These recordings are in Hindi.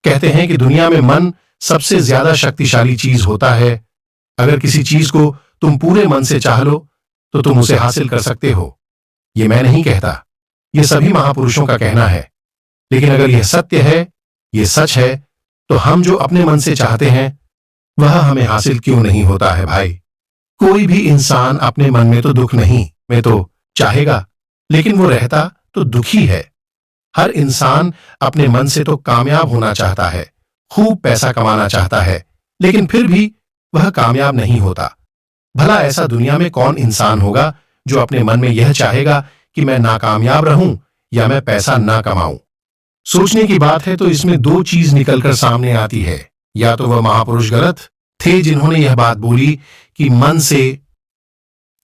कहते हैं कि दुनिया में मन सबसे ज्यादा शक्तिशाली चीज होता है। अगर किसी चीज को तुम पूरे मन से चाह लो तो तुम उसे हासिल कर सकते हो। ये मैं नहीं कहता, ये सभी महापुरुषों का कहना है। लेकिन अगर यह सत्य है, ये सच है, तो हम जो अपने मन से चाहते हैं वह हमें हासिल क्यों नहीं होता है भाई। कोई भी इंसान अपने मन में तो दुख नहीं में तो चाहेगा, लेकिन वो रहता तो दुखी है। हर इंसान अपने मन से तो कामयाब होना चाहता है, खूब पैसा कमाना चाहता है, लेकिन फिर भी वह कामयाब नहीं होता। भला ऐसा दुनिया में कौन इंसान होगा जो अपने मन में यह चाहेगा कि मैं नाकामयाब रहूं या मैं पैसा ना कमाऊं। सोचने की बात है तो इसमें दो चीज निकलकर सामने आती है। या तो वह महापुरुष गलत थे जिन्होंने यह बात बोली कि मन से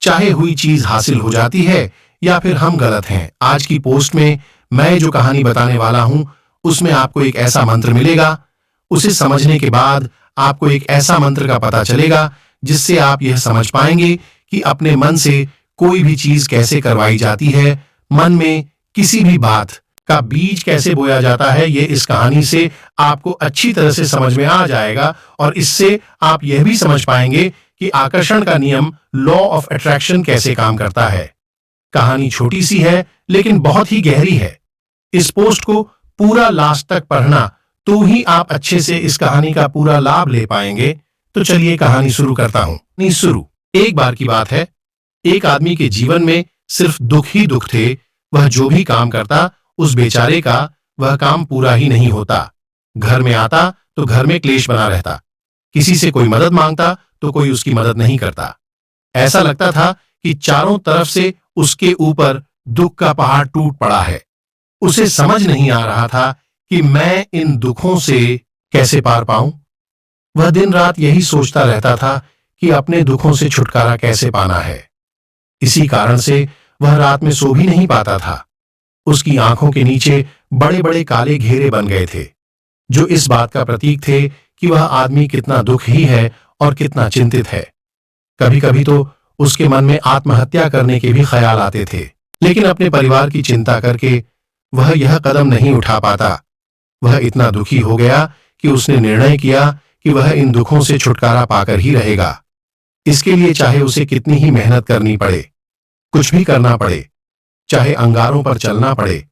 चाहे हुई चीज हासिल हो जाती है, या फिर हम गलत हैं। आज की पोस्ट में मैं जो कहानी बताने वाला हूं उसमें आपको एक ऐसा मंत्र मिलेगा। उसे समझने के बाद आपको एक ऐसा मंत्र का पता चलेगा जिससे आप यह समझ पाएंगे कि अपने मन से कोई भी चीज कैसे करवाई जाती है, मन में किसी भी बात का बीज कैसे बोया जाता है। ये इस कहानी से आपको अच्छी तरह से समझ में आ जाएगा और इससे आप यह भी समझ पाएंगे कि आकर्षण का नियम, लॉ ऑफ अट्रैक्शन, कैसे काम करता है। कहानी छोटी सी है लेकिन बहुत ही गहरी है। इस पोस्ट को पूरा लास्ट तक पढ़ना तो ही आप अच्छे से इस कहानी का पूरा लाभ ले पाएंगे। तो चलिए कहानी शुरू करता हूं। शुरू। एक बार की बात है, एक आदमी के जीवन में सिर्फ दुख ही दुख थे। वह जो भी काम करता उस बेचारे का वह काम पूरा ही नहीं होता। घर में आता तो घर में क्लेश बना रहता, किसी से कोई मदद मांगता तो कोई उसकी मदद नहीं करता। ऐसा लगता था कि चारों तरफ से उसके ऊपर दुख का पहाड़ टूट पड़ा है। उसे समझ नहीं आ रहा था कि मैं इन दुखों से कैसे पार पाऊं। वह दिन रात यही सोचता रहता था कि अपने दुखों से छुटकारा कैसे पाना है। इसी कारण से वह रात में सो भी नहीं पाता था। उसकी आंखों के नीचे बड़े बड़े काले घेरे बन गए थे, जो इस बात का प्रतीक थे कि वह आदमी कितना दुखी है और कितना चिंतित है। कभी कभी तो उसके मन में आत्महत्या करने के भी ख्याल आते थे, लेकिन अपने परिवार की चिंता करके वह यह कदम नहीं उठा पाता। वह इतना दुखी हो गया कि उसने निर्णय किया कि वह इन दुखों से छुटकारा पाकर ही रहेगा। इसके लिए चाहे उसे कितनी ही मेहनत करनी पड़े, कुछ भी करना पड़े, चाहे अंगारों पर चलना पड़े,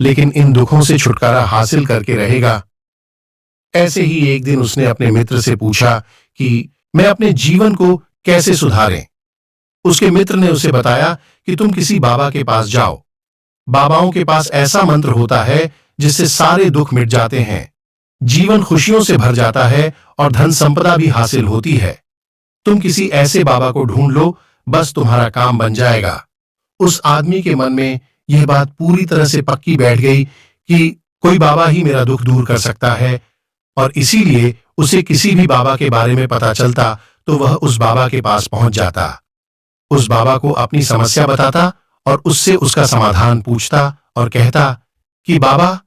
लेकिन इन दुखों से छुटकारा हासिल करके रहेगा। ऐसे ही एक दिन उसने अपने मित्र से पूछा कि मैं अपने जीवन को कैसे सुधारें। उसके मित्र ने उसे बताया कि तुम किसी बाबा के पास जाओ। बाबाओं के पास ऐसा मंत्र होता है जिससे सारे दुख मिट जाते हैं, जीवन खुशियों से भर जाता है और धन संपदा भी हासिल होती है। तुम किसी ऐसे बाबा को ढूंढ लो, बस तुम्हारा काम बन जाएगा। उस आदमी के मन में यह बात पूरी तरह से पक्की बैठ गई कि कोई बाबा ही मेरा दुख दूर कर सकता है, और इसीलिए उसे किसी भी बाबा के बारे में पता चलता तो वह उस बाबा के पास पहुंच जाता। उस बाबा को अपनी समस्या बताता और उससे उसका समाधान पूछता और कहता कि बाबा,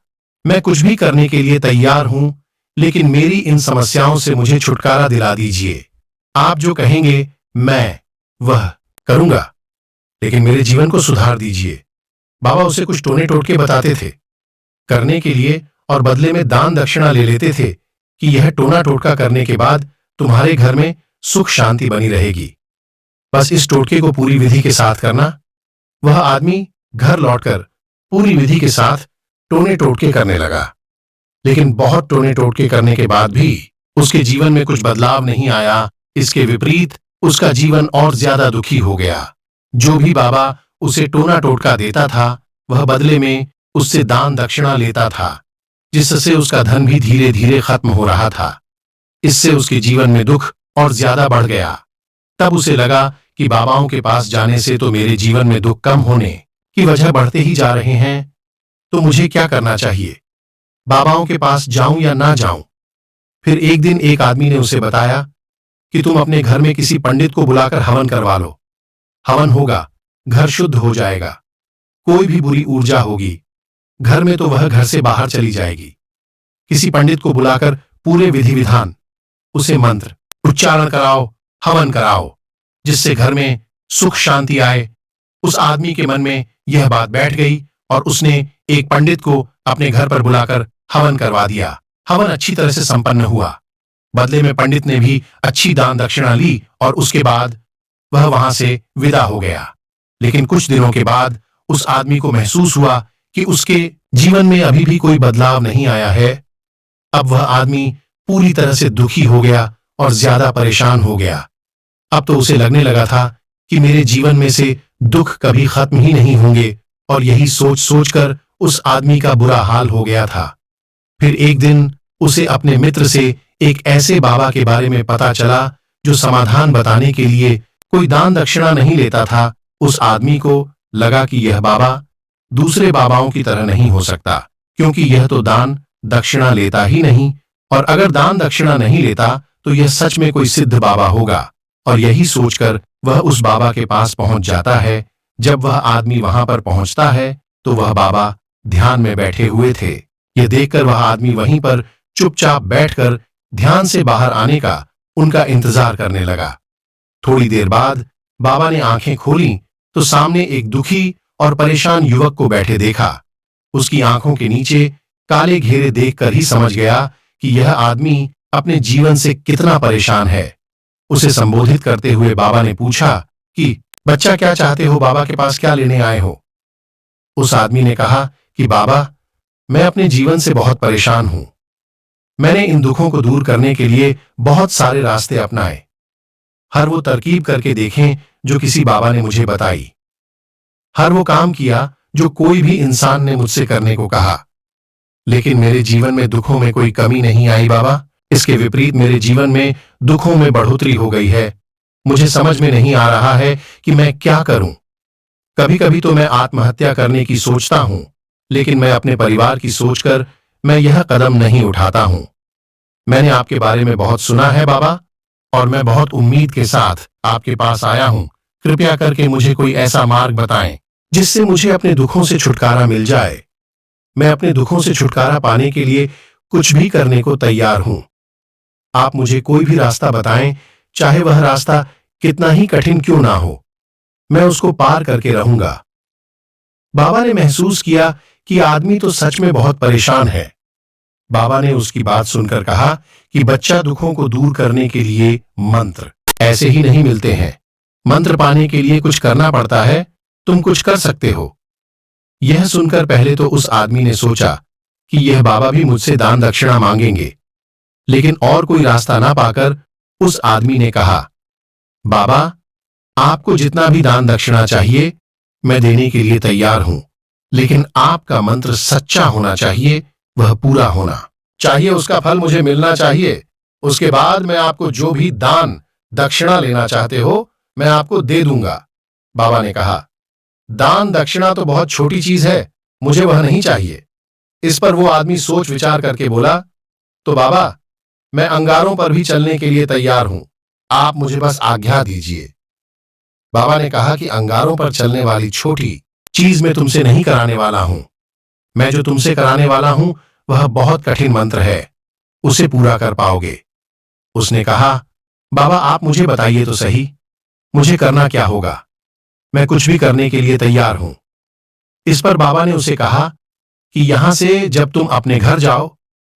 मैं कुछ भी करने के लिए तैयार हूं, लेकिन मेरी इन समस्याओं से मुझे छुटकारा दिला दीजिए। आप जो कहेंगे मैं वह करूंगा, लेकिन मेरे जीवन को सुधार दीजिए। बाबा उसे कुछ टोने टोटके बताते थे करने के लिए और बदले में दान दक्षिणा ले लेते थे कि यह टोना टोटका करने के बाद तुम्हारे घर में सुख शांति बनी रहेगी। बस इस टोटके को पूरी विधि के साथ करना। वह आदमी घर लौटकर पूरी विधि के साथ टोने टोटके करने लगा, लेकिन बहुत टोने टोटके करने के बाद भी उसके जीवन में कुछ बदलाव नहीं आया। इसके विपरीत उसका जीवन और ज्यादा दुखी हो गया। जो भी बाबा उसे टोना टोटका देता था वह बदले में उससे दान दक्षिणा लेता था, जिससे उसका धन भी धीरे धीरे खत्म हो रहा था। इससे उसके जीवन में दुख और ज्यादा बढ़ गया। तब उसे लगा कि बाबाओं के पास जाने से तो मेरे जीवन में दुख कम होने की वजह बढ़ते ही जा रहे हैं, तो मुझे क्या करना चाहिए? बाबाओं के पास जाऊं या ना जाऊं? फिर एक दिन एक आदमी ने उसे बताया कि तुम अपने घर में किसी पंडित को बुलाकर हवन करवा लो। हवन होगा, घर शुद्ध हो जाएगा, कोई भी बुरी ऊर्जा होगी घर में तो वह घर से बाहर चली जाएगी। किसी पंडित को बुलाकर पूरे विधि विधान, उसे मंत्र उच्चारण कराओ, हवन कराओ, जिससे घर में सुख शांति आए। उस आदमी के मन में यह बात बैठ गई और उसने एक पंडित को अपने घर पर बुलाकर हवन करवा दिया। हवन अच्छी तरह से संपन्न हुआ। बदले में पंडित ने भी अच्छी दान दक्षिणा ली और उसके बाद वह वहां से विदा हो गया। लेकिन कुछ दिनों के बाद उस आदमी को महसूस हुआ कि उसके जीवन में अभी भी कोई बदलाव नहीं आया है। अब वह आदमी पूरी तरह से दुखी हो गया और ज्यादा परेशान हो गया। अब तो उसे लगने लगा था कि मेरे जीवन में से दुख कभी खत्म ही नहीं होंगे, और यही सोच सोचकर उस आदमी का बुरा हाल हो गया था। फिर एक दिन उसे अपने मित्र से एक ऐसे बाबा के बारे में पता चला जो समाधान बताने के लिए कोई दान दक्षिणा नहीं लेता था। उस आदमी को लगा कि यह बाबा दूसरे बाबाओं की तरह नहीं हो सकता, क्योंकि यह तो दान दक्षिणा लेता ही नहीं, और अगर दान दक्षिणा नहीं लेता तो यह सच में कोई सिद्ध बाबा होगा। और यही सोचकर वह उस बाबा के पास पहुंच जाता है। जब वह आदमी वहां पर पहुंचता है तो वह बाबा ध्यान में बैठे हुए थे। यह देखकर वह आदमी वहीं पर चुपचाप बैठकर ध्यान से बाहर आने का उनका इंतजार करने लगा। थोड़ी देर बाद बाबा ने आंखें खोली तो सामने एक दुखी और परेशान युवक को बैठे देखा। उसकी आंखों के नीचे काले घेरे देखकर ही समझ गया कि यह आदमी अपने जीवन से कितना परेशान है। उसे संबोधित करते हुए बाबा ने पूछा कि बच्चा, क्या चाहते हो? बाबा के पास क्या लेने आए हो? उस आदमी ने कहा कि बाबा, मैं अपने जीवन से बहुत परेशान हूं। मैंने इन दुखों को दूर करने के लिए बहुत सारे रास्ते अपनाए, हर वो तरकीब करके देखें जो किसी बाबा ने मुझे बताई, हर वो काम किया जो कोई भी इंसान ने मुझसे करने को कहा, लेकिन मेरे जीवन में दुखों में कोई कमी नहीं आई बाबा। इसके विपरीत मेरे जीवन में दुखों में बढ़ोतरी हो गई है। मुझे समझ में नहीं आ रहा है कि मैं क्या करूं। कभी कभी तो मैं आत्महत्या करने की सोचता हूं, लेकिन मैं अपने परिवार की सोचकर मैं यह कदम नहीं उठाता हूं। मैंने आपके बारे में बहुत सुना है बाबा, और मैं बहुत उम्मीद के साथ आपके पास आया हूं। कृपया करके मुझे कोई ऐसा मार्ग बताएं जिससे मुझे अपने दुखों से छुटकारा मिल जाए। मैं अपने दुखों से छुटकारा पाने के लिए कुछ भी करने को तैयार हूं। आप मुझे कोई भी रास्ता बताएं, चाहे वह रास्ता कितना ही कठिन क्यों ना हो, मैं उसको पार करके रहूंगा। बाबा ने महसूस किया कि आदमी तो सच में बहुत परेशान है। बाबा ने उसकी बात सुनकर कहा कि बच्चा, दुखों को दूर करने के लिए मंत्र ऐसे ही नहीं मिलते हैं। मंत्र पाने के लिए कुछ करना पड़ता है। तुम कुछ कर सकते हो। यह सुनकर पहले तो उस आदमी ने सोचा कि यह बाबा भी मुझसे दान दक्षिणा मांगेंगे, लेकिन और कोई रास्ता ना पाकर उस आदमी ने कहा, बाबा, आपको जितना भी दान दक्षिणा चाहिए मैं देने के लिए तैयार हूं, लेकिन आपका मंत्र सच्चा होना चाहिए, वह पूरा होना चाहिए, उसका फल मुझे मिलना चाहिए। उसके बाद मैं आपको जो भी दान दक्षिणा लेना चाहते हो मैं आपको दे दूंगा। बाबा ने कहा, दान दक्षिणा तो बहुत छोटी चीज है, मुझे वह नहीं चाहिए। इस पर वो आदमी सोच विचार करके बोला, तो बाबा, मैं अंगारों पर भी चलने के लिए तैयार हूं, आप मुझे बस आज्ञा दीजिए। बाबा ने कहा कि अंगारों पर चलने वाली छोटी चीज मैं तुमसे नहीं कराने वाला हूं। मैं जो तुमसे कराने वाला हूं वह बहुत कठिन मंत्र है, उसे पूरा कर पाओगे। उसने कहा, बाबा, आप मुझे बताइए तो सही, मुझे करना क्या होगा? मैं कुछ भी करने के लिए तैयार हूं। इस पर बाबा ने उसे कहा कि यहां से जब तुम अपने घर जाओ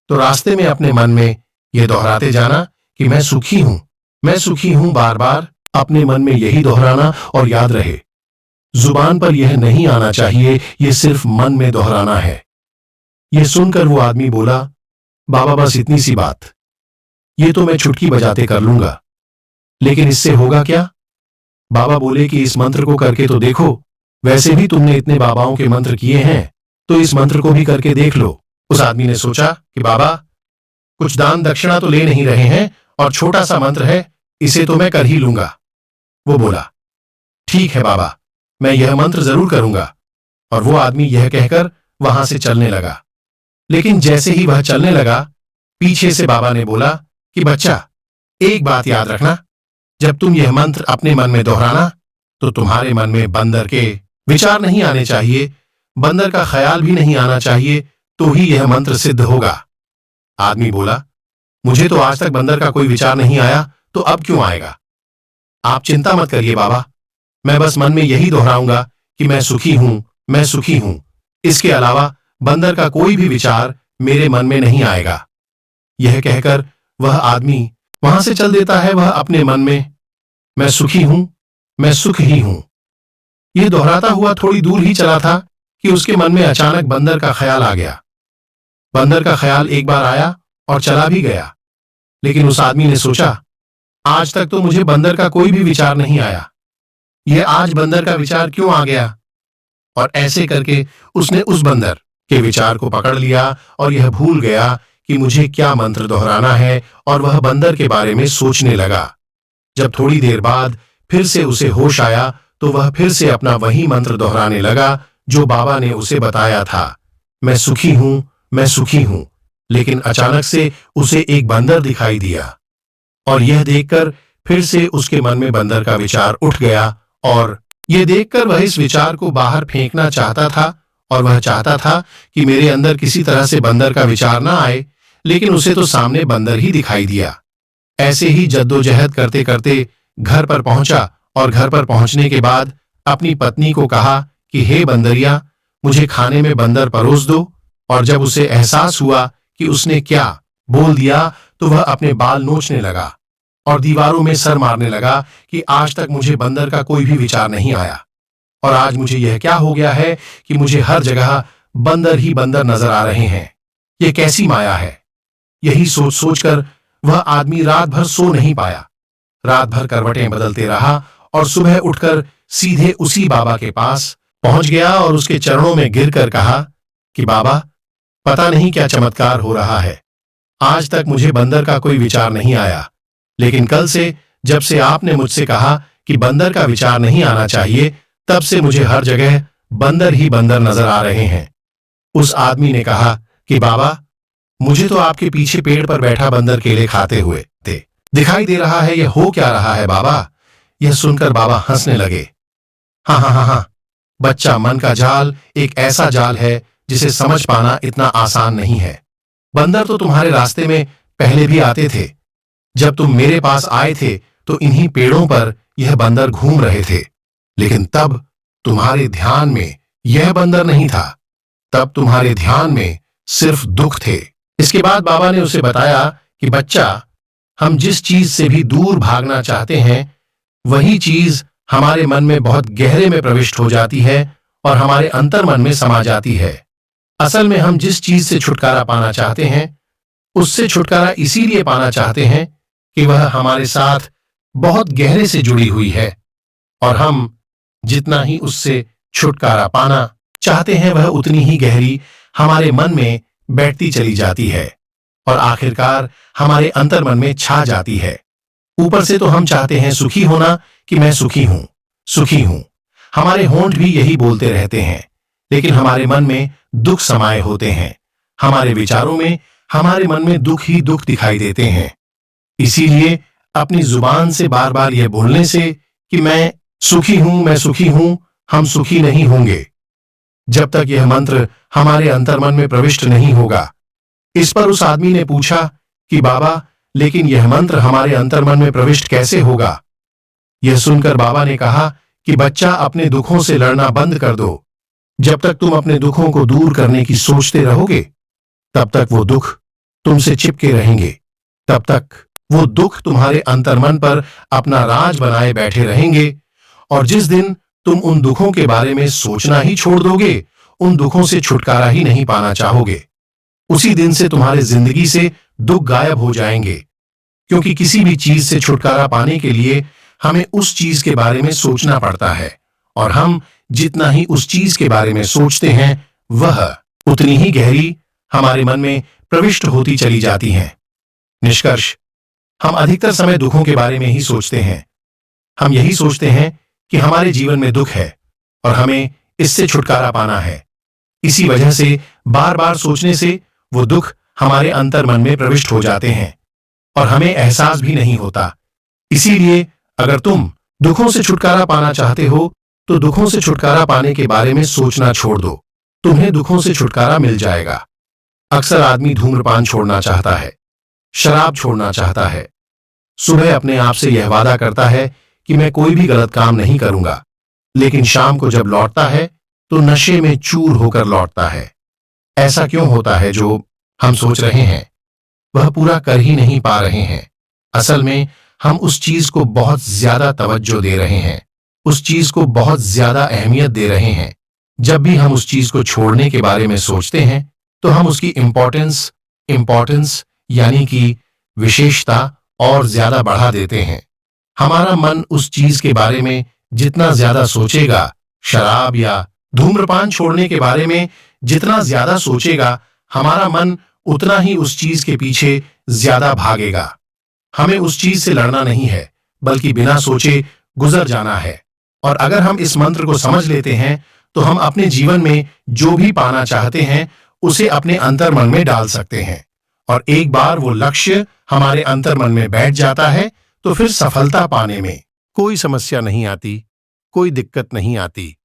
तो रास्ते में अपने मन में यह दोहराते जाना कि मैं सुखी हूं, मैं सुखी हूं, बार बार अपने मन में यही दोहराना, और याद रहे जुबान पर यह नहीं आना चाहिए, यह सिर्फ मन में दोहराना है। यह सुनकर वो आदमी बोला, बाबा, बस इतनी सी बात, ये तो मैं चुटकी बजाते कर लूंगा, लेकिन इससे होगा क्या? बाबा बोले कि इस मंत्र को करके तो देखो, वैसे भी तुमने इतने बाबाओं के मंत्र किए हैं, तो इस मंत्र को भी करके देख लो। उस आदमी ने सोचा कि बाबा कुछ दान दक्षिणा तो ले नहीं रहे हैं, और छोटा सा मंत्र है, इसे तो मैं कर ही लूंगा। वो बोला, ठीक है बाबा, मैं यह मंत्र जरूर करूंगा। और वो आदमी यह कहकर वहां से चलने लगा। लेकिन जैसे ही वह चलने लगा, पीछे से बाबा ने बोला कि बच्चा, एक बात याद रखना, जब तुम यह मंत्र अपने मन में दोहराना तो तुम्हारे मन में बंदर के विचार नहीं आने चाहिए, बंदर का ख्याल भी नहीं आना चाहिए, तो ही यह मंत्र सिद्ध होगा। आदमी बोला, मुझे तो आज तक बंदर का कोई विचार नहीं आया, तो अब क्यों आएगा? आप चिंता मत करिए बाबा, मैं बस मन में यही दोहराऊंगा कि मैं सुखी हूं, मैं सुखी हूं। इसके अलावा बंदर का कोई भी विचार मेरे मन में नहीं आएगा। यह कहकर वह आदमी वहां से चल देता है। वह अपने मन में मैं सुखी हूं, मैं सुख ही हूं, यह दोहराता हुआ थोड़ी दूर ही चला था कि उसके मन में अचानक बंदर का ख्याल आ गया। बंदर का ख्याल एक बार आया और चला भी गया, लेकिन उस आदमी ने सोचा, आज तक तो मुझे बंदर का कोई भी विचार नहीं आया, यह आज बंदर का विचार क्यों आ गया? और ऐसे करके उसने उस बंदर के विचार को पकड़ लिया और यह भूल गया कि मुझे क्या मंत्र दोहराना है, और वह बंदर के बारे में सोचने लगा। जब थोड़ी देर बाद फिर से उसे होश आया तो वह फिर से अपना वही मंत्र दोहराने लगा जो बाबा ने उसे बताया था, मैं सुखी हूं, मैं सुखी हूं। लेकिन अचानक से उसे एक बंदर दिखाई दिया और यह देखकर फिर से उसके मन में बंदर का विचार उठ गया, और यह देखकर वह इस विचार को बाहर फेंकना चाहता था और वह चाहता था कि मेरे अंदर किसी तरह से बंदर का विचार ना आए, लेकिन उसे तो सामने बंदर ही दिखाई दिया। ऐसे ही जद्दोजहद करते करते घर पर पहुंचा और घर पर पहुंचने के बाद अपनी पत्नी को कहा कि हे बंदरिया, मुझे खाने में बंदर परोस दो। और जब उसे एहसास हुआ कि उसने क्या बोल दिया तो वह अपने बाल नोचने लगा और दीवारों में सर मारने लगा कि आज तक मुझे बंदर का कोई भी विचार नहीं आया, और आज मुझे यह क्या हो गया है कि मुझे हर जगह बंदर ही बंदर नजर आ रहे हैं, यह कैसी माया है। यही सोच सोचकर वह आदमी रात भर सो नहीं पाया। रात भर करवटें बदलते रहा और सुबह उठकर सीधे उसी बाबा के पास पहुंच गया और उसके चरणों में गिरकर कहा कि बाबा, पता नहीं क्या चमत्कार हो रहा है, आज तक मुझे बंदर का कोई विचार नहीं आया, लेकिन कल से जब से आपने मुझसे कहा कि बंदर का विचार नहीं आना चाहिए, तब से मुझे हर जगह बंदर ही बंदर नजर आ रहे हैं। उस आदमी ने कहा कि बाबा, मुझे तो आपके पीछे पेड़ पर बैठा बंदर केले खाते हुए दिखाई दे रहा है, यह हो क्या रहा है बाबा? यह सुनकर बाबा हंसने लगे। हाँ हाँ हाँ हाँ, बच्चा, मन का जाल एक ऐसा जाल है जिसे समझ पाना इतना आसान नहीं है। बंदर तो तुम्हारे रास्ते में पहले भी आते थे। जब तुम मेरे पास आए थे तो इन्हीं पेड़ों पर यह बंदर घूम रहे थे, लेकिन तब तुम्हारे ध्यान में यह बंदर नहीं था, तब तुम्हारे ध्यान में सिर्फ दुख थे। इसके बाद बाबा ने उसे बताया कि बच्चा, हम जिस चीज से भी दूर भागना चाहते हैं वही चीज हमारे मन में बहुत गहरे में प्रविष्ट हो जाती है और हमारे अंतर मन में समा जाती है। असल में हम जिस चीज से छुटकारा पाना चाहते हैं उससे छुटकारा इसीलिए पाना चाहते हैं कि वह हमारे साथ बहुत गहरे से जुड़ी हुई है, और हम जितना ही उससे छुटकारा पाना चाहते हैं वह उतनी ही गहरी हमारे मन में बैठती चली जाती है और आखिरकार हमारे अंतर मन में छा जाती है। ऊपर से तो हम चाहते हैं सुखी होना कि मैं सुखी हूं, सुखी हूं। हमारे होंठ भी यही बोलते रहते हैं, लेकिन हमारे मन में दुख समाये होते हैं। हमारे विचारों में, हमारे मन में दुख ही दुख दिखाई देते हैं। इसीलिए अपनी जुबान से बार बार यह बोलने से कि मैं सुखी हूं, मैं सुखी हूं, हम सुखी नहीं होंगे जब तक यह मंत्र हमारे अंतर्मन में प्रविष्ट नहीं होगा। इस पर उस आदमी ने पूछा कि बाबा, लेकिन यह मंत्र हमारे अंतर्मन में प्रविष्ट कैसे होगा? यह सुनकर बाबा ने कहा कि बच्चा, अपने दुखों से लड़ना बंद कर दो। जब तक तुम अपने दुखों को दूर करने की सोचते रहोगे तब तक वो दुख तुमसे चिपके रहेंगे, तब तक वो दुख तुम्हारे अंतर्मन पर अपना राज बनाए बैठे रहेंगे, और जिस दिन तुम उन दुखों के बारे में सोचना ही छोड़ दोगे, उन दुखों से छुटकारा ही नहीं पाना चाहोगे, उसी दिन से तुम्हारे जिंदगी से दुख गायब हो जाएंगे। क्योंकि किसी भी चीज से छुटकारा पाने के लिए हमें उस चीज के बारे में सोचना पड़ता है, और हम जितना ही उस चीज के बारे में सोचते हैं वह उतनी ही गहरी हमारे मन में प्रविष्ट होती चली जाती हैं। निष्कर्ष, हम अधिकतर समय दुखों के बारे में ही सोचते हैं। हम यही सोचते हैं कि हमारे जीवन में दुख है और हमें इससे छुटकारा पाना है। इसी वजह से बार बार सोचने से वो दुख हमारे अंतर मन में प्रविष्ट हो जाते हैं और हमें एहसास भी नहीं होता। इसीलिए अगर तुम दुखों से छुटकारा पाना चाहते हो तो दुखों से छुटकारा पाने के बारे में सोचना छोड़ दो, तुम्हें दुखों से छुटकारा मिल जाएगा। अक्सर आदमी धूम्रपान छोड़ना चाहता है, शराब छोड़ना चाहता है, सुबह अपने आप से यह वादा करता है कि मैं कोई भी गलत काम नहीं करूंगा, लेकिन शाम को जब लौटता है तो नशे में चूर होकर लौटता है। ऐसा क्यों होता है जो हम सोच रहे हैं? वह पूरा कर ही नहीं पा रहे हैं। असल में हम उस चीज को बहुत ज्यादा तवज्जो दे रहे हैं, उस चीज को बहुत ज्यादा अहमियत दे रहे हैं। जब भी हम उस चीज को छोड़ने के बारे में सोचते हैं तो हम उसकी इंपॉर्टेंस यानी कि विशेषता और ज्यादा बढ़ा देते हैं। हमारा मन उस चीज के बारे में जितना ज्यादा सोचेगा, शराब या धूम्रपान छोड़ने के बारे में जितना ज्यादा सोचेगा, हमारा मन उतना ही उस चीज के पीछे ज्यादा भागेगा। हमें उस चीज से लड़ना नहीं है, बल्कि बिना सोचे गुजर जाना है। और अगर हम इस मंत्र को समझ लेते हैं तो हम अपने जीवन में जो भी पाना चाहते हैं उसे अपने अंतर्मन में डाल सकते हैं। और एक बार वो लक्ष्य हमारे अंतर्मन में बैठ जाता है तो फिर सफलता पाने में कोई समस्या नहीं आती, कोई दिक्कत नहीं आती।